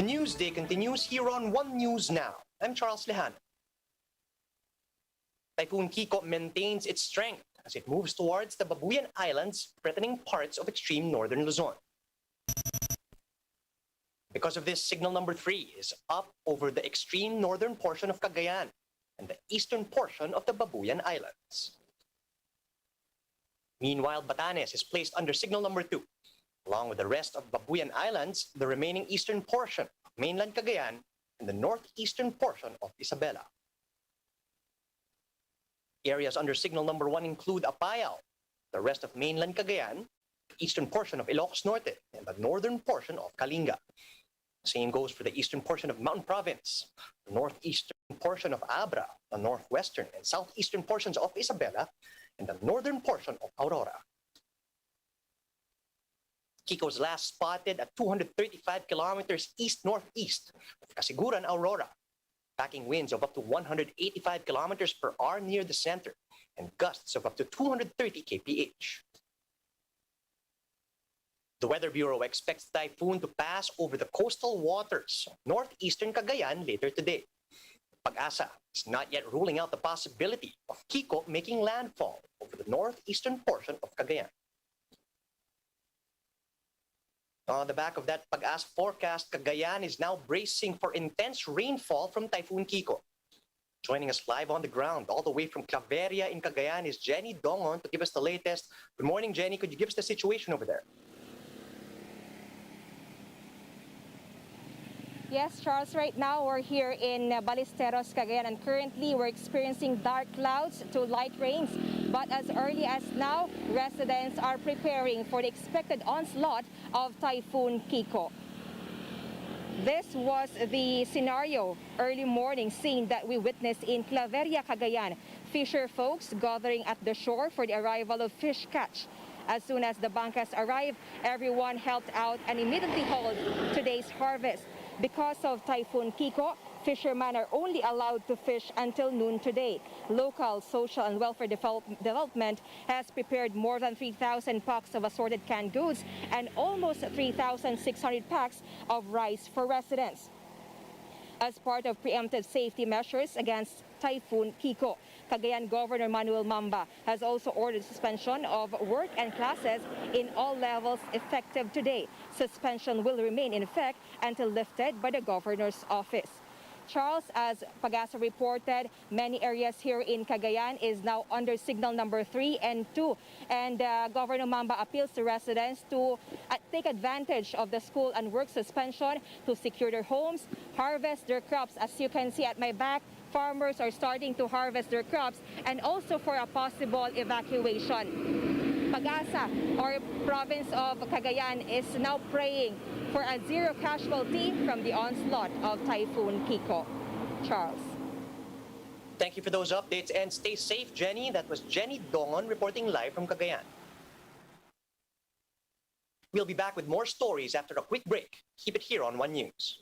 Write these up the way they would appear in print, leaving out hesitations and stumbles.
The news day continues here on One News Now. I'm Charles Lehan. Typhoon Kiko maintains its strength as it moves towards the Babuyan Islands, threatening parts of extreme northern Luzon. Because of this, signal number 3 is up over the extreme northern portion of Cagayan and the eastern portion of the Babuyan Islands. Meanwhile, Batanes is placed under signal number 2. Along with the rest of Babuyan Islands, the remaining eastern portion of mainland Cagayan, and the northeastern portion of Isabela. Areas under signal number 1 include Apayao, the rest of mainland Cagayan, the eastern portion of Ilocos Norte, and the northern portion of Kalinga. Same goes for the eastern portion of Mountain Province, the northeastern portion of Abra, the northwestern and southeastern portions of Isabela, and the northern portion of Aurora. Kiko's last spotted at 235 kilometers east-northeast of Casiguran, Aurora, packing winds of up to 185 kilometers per hour near the center and gusts of up to 230 kph. The Weather Bureau expects Typhoon to pass over the coastal waters of northeastern Cagayan later today. Pag-asa is not yet ruling out the possibility of Kiko making landfall over the northeastern portion of Cagayan. On the back of that Pag-asa forecast, Cagayan is now bracing for intense rainfall from Typhoon Kiko. Joining us live on the ground, all the way from Claveria in Cagayan, is Jenny Dongon to give us the latest. Good morning, Jenny. Could you give us the situation over there? Yes, Charles, right now we're here in Ballesteros, Cagayan, and currently we're experiencing dark clouds to light rains. But as early as now, residents are preparing for the expected onslaught of Typhoon Kiko. This was the scenario early morning scene that we witnessed in Claveria, Cagayan. Fisher folks gathering at the shore for the arrival of fish catch. As soon as the bangkas arrived, everyone helped out and immediately hauled today's harvest. Because of Typhoon Kiko, fishermen are only allowed to fish until noon today. Local Social and Welfare Development has prepared more than 3,000 packs of assorted canned goods and almost 3,600 packs of rice for residents. As part of preemptive safety measures against Typhoon Kiko, Cagayan Governor Manuel Mamba has also ordered suspension of work and classes in all levels effective today. Suspension will remain in effect until lifted by the governor's office. Charles, as Pag-asa reported, many areas here in Cagayan is now under signal number 3 and 2. And Governor Mamba appeals to residents to take advantage of the school and work suspension to secure their homes, harvest their crops. As you can see at my back, farmers are starting to harvest their crops and also for a possible evacuation. Pag-asa, or province of Cagayan, is now praying for a zero casualty from the onslaught of Typhoon Kiko. Charles. Thank you for those updates and stay safe, Jenny. That was Jenny Dongon reporting live from Cagayan. We'll be back with more stories after a quick break. Keep it here on One News.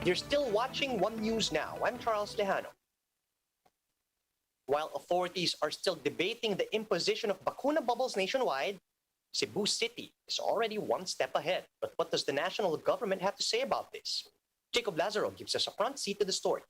You're still watching One News Now. I'm Charles Lejano. While authorities are still debating the imposition of bakuna bubbles nationwide, Cebu City is already one step ahead. But what does the national government have to say about this? Jacob Lazaro gives us a front seat to the story.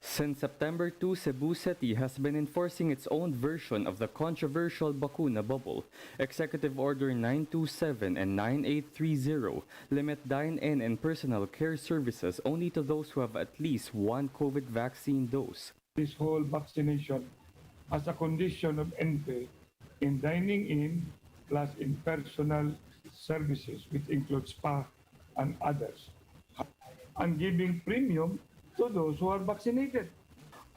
Since September 2, Cebu City has been enforcing its own version of the controversial bakuna bubble. Executive Order 927 and 9830 limit dine-in and personal care services only to those who have at least one COVID vaccine dose. This whole vaccination as a condition of entry in dining in plus in personal services, which includes spa and others, and giving premium to those who are vaccinated.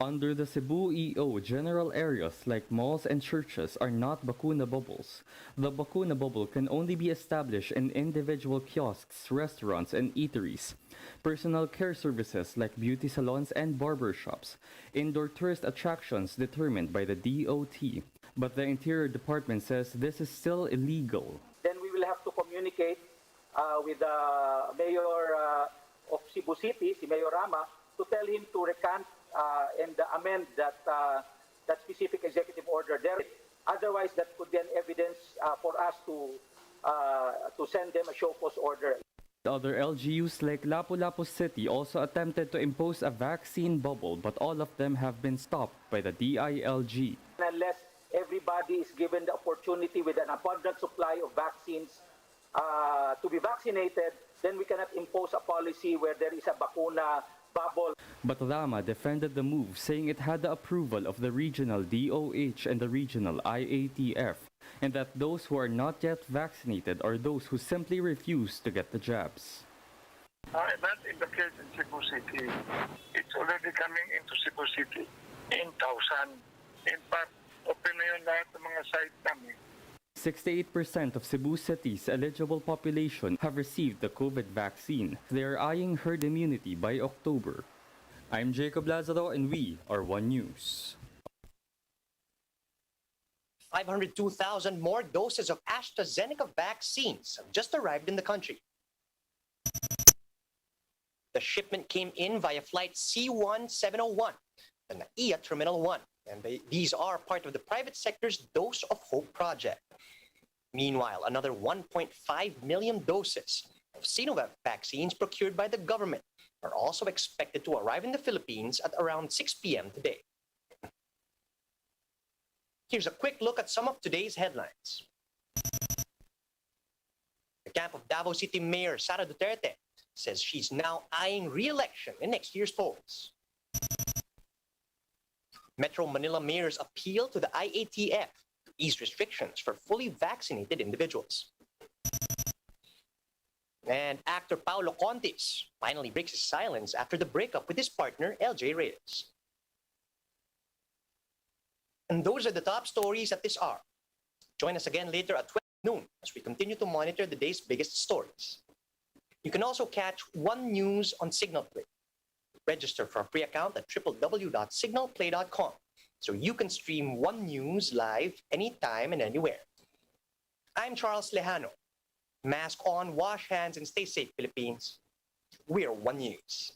Under the Cebu EO, general areas like malls and churches are not bakuna bubbles. The bakuna bubble can only be established in individual kiosks, restaurants, and eateries. Personal care services like beauty salons and barber shops. Indoor tourist attractions determined by the DOT. But the Interior Department says this is still illegal. Then we will have to communicate with the Mayor of Cebu City, si Mayor Rama, to tell him to recant and amend that specific executive order there. Otherwise, that could be an evidence for us to send them a show cause order. Other LGUs like Lapu-Lapu City also attempted to impose a vaccine bubble, but all of them have been stopped by the DILG. Unless everybody is given the opportunity with an abundant supply of vaccines to be vaccinated, then we cannot impose a policy where there is a bakuna bubble. But Rama defended the move, saying it had the approval of the regional DOH and the regional IATF, and that those who are not yet vaccinated are those who simply refuse to get the jabs. Not in the case in Cebu City. It's already coming into Cebu City in 1,000. In fact, open na yun lahat ng mga site namin. 68% of Cebu City's eligible population have received the COVID vaccine. They are eyeing herd immunity by October. I'm Jacob Lazaro and we are One News. 502,000 more doses of AstraZeneca vaccines have just arrived in the country. The shipment came in via flight C1701, the NAIA Terminal 1, and these are part of the private sector's Dose of Hope project. Meanwhile, another 1.5 million doses of Sinovac vaccines procured by the government are also expected to arrive in the Philippines at around 6 p.m. today. Here's a quick look at some of today's headlines. The camp of Davao City Mayor Sara Duterte says she's now eyeing re-election in next year's polls. Metro Manila mayors appeal to the IATF to ease restrictions for fully vaccinated individuals. And actor Paulo Contis finally breaks his silence after the breakup with his partner LJ Reyes. And those are the top stories at this hour. Join us again later at 12 noon as we continue to monitor the day's biggest stories. You can also catch One News on Signal Play. Register for a free account at www.signalplay.com so you can stream One News live anytime and anywhere. I'm Charles Lejano. Mask on, wash hands, and stay safe, Philippines. We're One News.